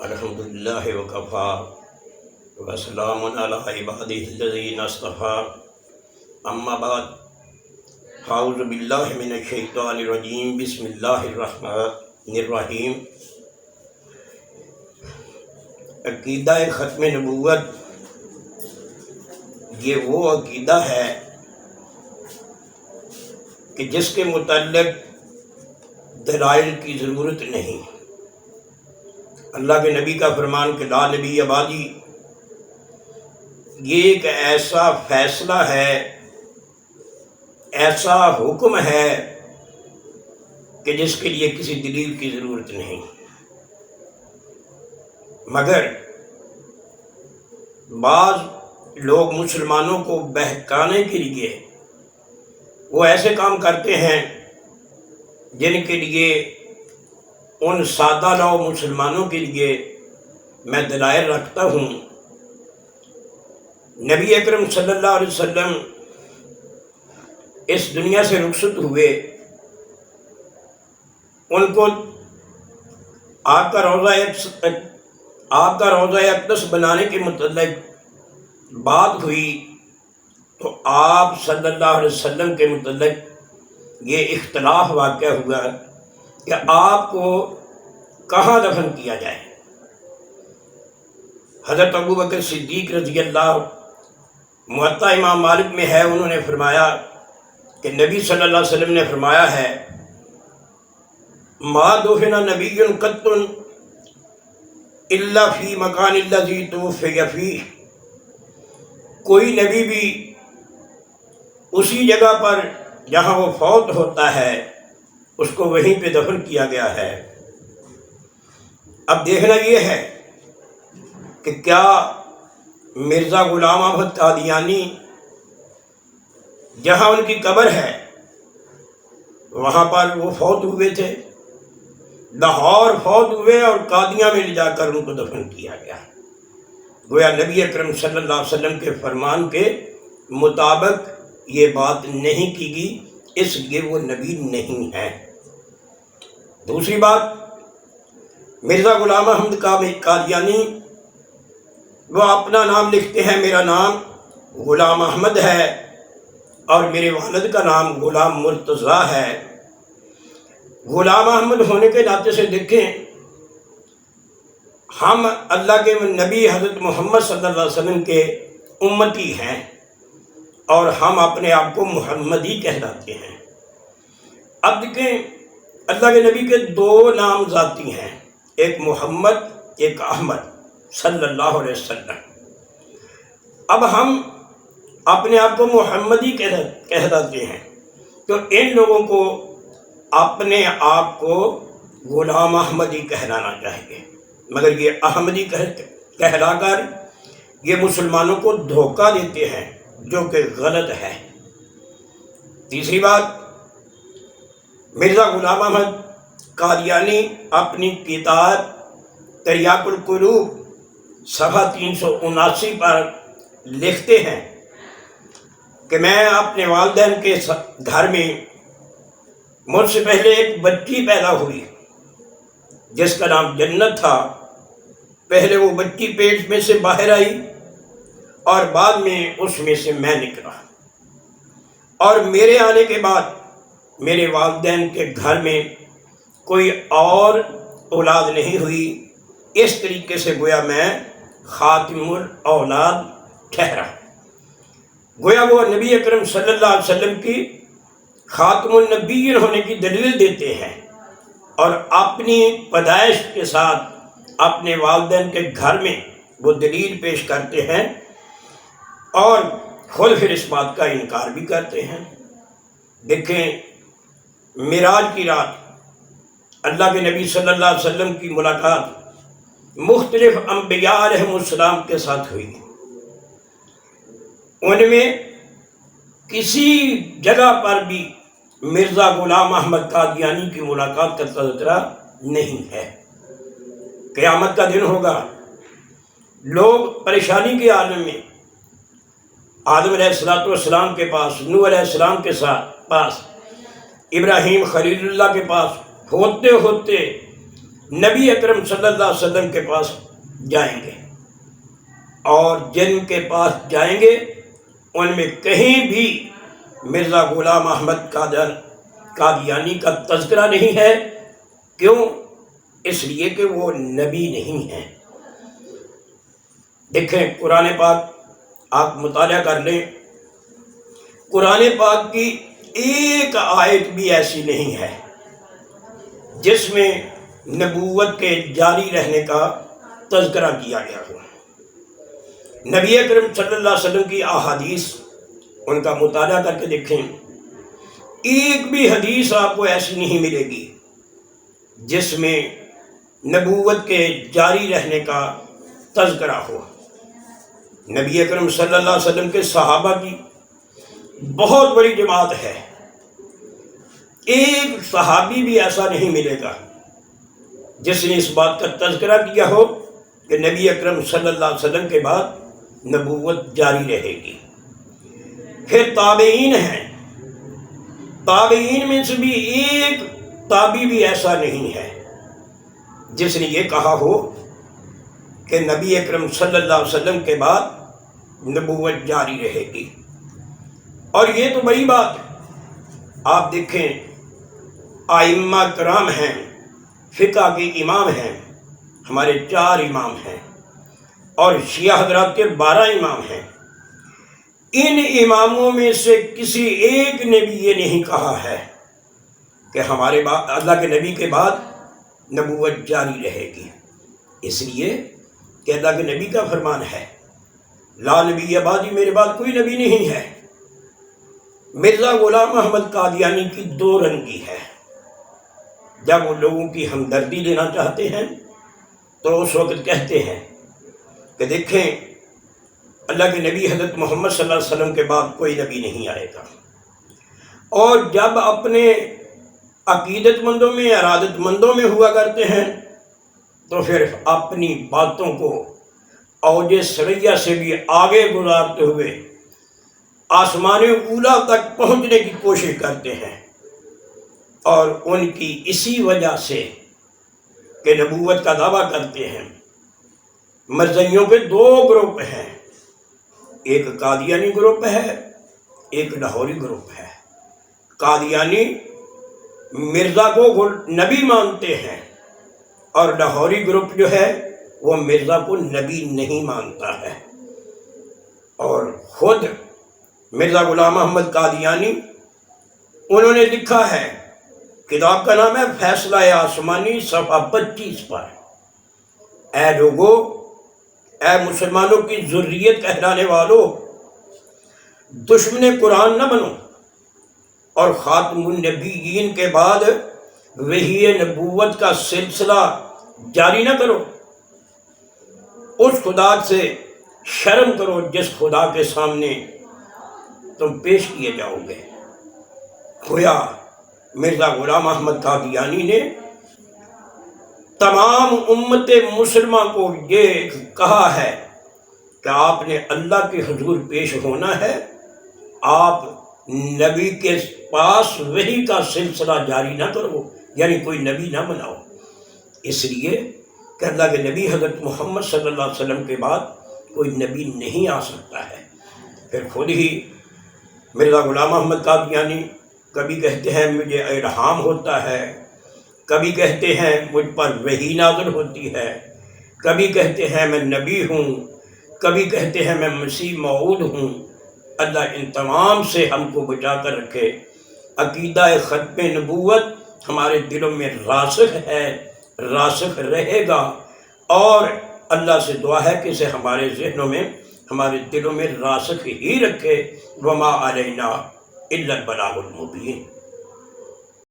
الحمدللہ وکفا وسلام علی عبادہ الذین اصطفیٰ اما بعد اعوذ باللہ من الشیطان الرجیم بسم اللہ الرحمن الرحیم۔ عقیدہ ختم نبوت یہ وہ عقیدہ ہے کہ جس کے متعلق دلائل کی ضرورت نہیں۔ اللہ کے نبی کا فرمان کہ لا نبی بعدی، یہ ایک ایسا فیصلہ ہے، ایسا حکم ہے کہ جس کے لیے کسی دلیل کی ضرورت نہیں۔ مگر بعض لوگ مسلمانوں کو بہکانے کے لیے وہ ایسے کام کرتے ہیں جن کے لیے ان سادہ لو مسلمانوں کے لیے میں دلائل رکھتا ہوں۔ نبی اکرم صلی اللہ علیہ وسلم اس دنیا سے رخصت ہوئے، ان کو آپ کا روضہ اقدس بنانے کے متعلق بات ہوئی تو آپ صلی اللہ علیہ وسلم کے متعلق یہ اختلاف واقع ہوا کہ آپ کو کہاں دفن کیا جائے۔ حضرت ابو بکر صدیق رضی اللہ، موطا امام مالک میں ہے، انہوں نے فرمایا کہ نبی صلی اللہ علیہ وسلم نے فرمایا ہے ما دفن نبی قط الا فی مکان الذی توفی فیہ، کوئی نبی بھی اسی جگہ پر جہاں وہ فوت ہوتا ہے اس کو وہیں پہ دفن کیا گیا ہے۔ اب دیکھنا یہ ہے کہ کیا مرزا غلام احمد قادیانی جہاں ان کی قبر ہے وہاں پر وہ فوت ہوئے تھے؟ لاہور فوت ہوئے اور قادیاں میں لے جا کر ان کو دفن کیا گیا۔ گویا نبی اکرم صلی اللہ علیہ وسلم کے فرمان کے مطابق یہ بات نہیں کی گئی، اس لیے وہ نبی نہیں ہے۔ دوسری بات، مرزا غلام احمد قادیانی وہ اپنا نام لکھتے ہیں، میرا نام غلام احمد ہے اور میرے والد کا نام غلام مرتضیٰ ہے۔ غلام احمد ہونے کے ناطے سے دیکھیں، ہم اللہ کے نبی حضرت محمد صلی اللہ علیہ وسلم کے امتی ہیں اور ہم اپنے آپ کو محمدی کہلاتے ہیں۔ اب دیکھیں، اللہ کے نبی کے دو نام ذاتی ہیں، ایک محمد ایک احمد صلی اللہ علیہ وسلم۔ اب ہم اپنے آپ کو محمدی کہلاتے ہیں تو ان لوگوں کو اپنے آپ کو غلام احمدی کہلانا چاہیے، مگر یہ احمدی کہلا کر یہ مسلمانوں کو دھوکہ دیتے ہیں جو کہ غلط ہے۔ تیسری بات، مرزا غلام احمد قادیانی اپنی کتاب تریاق القلوب صفحہ 379 پر لکھتے ہیں کہ میں اپنے والدین کے گھر میں مجھ سے پہلے ایک بچی پیدا ہوئی جس کا نام جنت تھا۔ پہلے وہ بچی پیٹ میں سے باہر آئی اور بعد میں اس میں سے میں نکلا، اور میرے آنے کے بعد میرے والدین کے گھر میں کوئی اور اولاد نہیں ہوئی۔ اس طریقے سے گویا میں خاتم الاولاد ٹھہرا۔ گویا وہ نبی اکرم صلی اللہ علیہ وسلم کی خاتم النبیین ہونے کی دلیل دیتے ہیں اور اپنی پیدائش کے ساتھ اپنے والدین کے گھر میں وہ دلیل پیش کرتے ہیں اور خود پھر اس بات کا انکار بھی کرتے ہیں۔ دیکھیں، معراج کی رات اللہ کے نبی صلی اللہ علیہ وسلم کی ملاقات مختلف انبیاء علیہ السلام کے ساتھ ہوئی۔ ان میں کسی جگہ پر بھی مرزا غلام احمد قادیانی کی ملاقات کا تذکرہ نہیں ہے۔ قیامت کا دن ہوگا، لوگ پریشانی کے عالم میں آدم علیہ السلام کے پاس، نوح علیہ السلام کے پاس، ابراہیم خلیل اللہ کے پاس ہوتے ہوتے نبی اکرم صلی اللہ علیہ وسلم کے پاس جائیں گے، اور جن کے پاس جائیں گے ان میں کہیں بھی مرزا غلام احمد قادیانی کا تذکرہ نہیں ہے۔ کیوں؟ اس لیے کہ وہ نبی نہیں ہیں۔ دیکھیں قرآن پاک آپ مطالعہ کر لیں، قرآن پاک کی ایک آیت بھی ایسی نہیں ہے جس میں نبوت کے جاری رہنے کا تذکرہ کیا گیا ہو۔ نبی اکرم صلی اللہ علیہ وسلم کی احادیث ان کا مطالعہ کر کے دیکھیں، ایک بھی حدیث آپ کو ایسی نہیں ملے گی جس میں نبوت کے جاری رہنے کا تذکرہ ہو۔ نبی اکرم صلی اللہ علیہ وسلم کے صحابہ کی بہت بڑی جماعت ہے، ایک صحابی بھی ایسا نہیں ملے گا جس نے اس بات کا تذکرہ کیا ہو کہ نبی اکرم صلی اللہ علیہ وسلم کے بعد نبوت جاری رہے گی۔ پھر تابعین ہیں، تابعین میں سے بھی ایک تابعی بھی ایسا نہیں ہے جس نے یہ کہا ہو کہ نبی اکرم صلی اللہ علیہ وسلم کے بعد نبوت جاری رہے گی۔ اور یہ تو بڑی بات ہے، آپ دیکھیں ائمہ کرام ہیں، فقہ کے امام ہیں، ہمارے 4 امام ہیں، اور شیعہ حضرات کے 12 امام ہیں۔ ان اماموں میں سے کسی ایک نے بھی یہ نہیں کہا ہے کہ ہمارے اللہ کے نبی کے بعد نبوت جاری رہے گی، اس لیے کہ اللہ کے نبی کا فرمان ہے لا نبی بعدی، میرے بعد کوئی نبی نہیں ہے۔ مرزا غلام احمد قادیانی کی 2 رنگی ہے، جب وہ لوگوں کی ہمدردی لینا چاہتے ہیں تو اس وقت کہتے ہیں کہ دیکھیں اللہ کے نبی حضرت محمد صلی اللہ علیہ وسلم کے بعد کوئی نبی نہیں آئے گا، اور جب اپنے عقیدت مندوں میں، ارادت مندوں میں ہوا کرتے ہیں تو پھر اپنی باتوں کو اوج ثریا سے بھی آگے گزارتے ہوئے آسمان اولا تک پہنچنے کی کوشش کرتے ہیں، اور ان کی اسی وجہ سے کہ نبوت کا دعویٰ کرتے ہیں۔ مرزائیوں کے 2 گروپ ہیں، ایک قادیانی گروپ ہے، ایک لاہوری گروپ ہے۔ قادیانی مرزا کو نبی مانتے ہیں، اور لاہوری گروپ جو ہے وہ مرزا کو نبی نہیں مانتا ہے۔ اور خود مرزا غلام احمد قادیانی انہوں نے لکھا ہے، کتاب کا نام ہے فیصلہ آسمانی، صفحہ 25 پر، اے لوگو، اے مسلمانوں کی ذریت کہلانے والوں، دشمن قرآن نہ بنو، اور خاتم النبیین کے بعد وحی نبوت کا سلسلہ جاری نہ کرو۔ اس خدا سے شرم کرو جس خدا کے سامنے تم پیش کیے جاؤ گے۔ گویا مرزا غلام احمد قادیانی نے تمام امت مسلمہ کو یہ کہا ہے کہ آپ نے اللہ کے حضور پیش ہونا ہے، آپ نبی کے پاس وحی کا سلسلہ جاری نہ کرو، یعنی کوئی نبی نہ بناؤ، اس لیے کہ اللہ کے نبی حضرت محمد صلی اللہ علیہ وسلم کے بعد کوئی نبی نہیں آ سکتا ہے۔ پھر خود ہی مرزا غلام احمد قادیانی کبھی کہتے ہیں مجھے الہام ہوتا ہے، کبھی کہتے ہیں مجھ پر وحی نازل ہوتی ہے، کبھی کہتے ہیں میں نبی ہوں، کبھی کہتے ہیں میں مسیح موعود ہوں۔ اللہ ان تمام سے ہم کو بچا کر رکھے۔ عقیدہ ختم نبوت ہمارے دلوں میں راسخ ہے، راسخ رہے گا، اور اللہ سے دعا ہے کہ اسے ہمارے ذہنوں میں، ہمارے دلوں میں راسخ ہی رکھے۔ وما علینا الا البلاغ المبین۔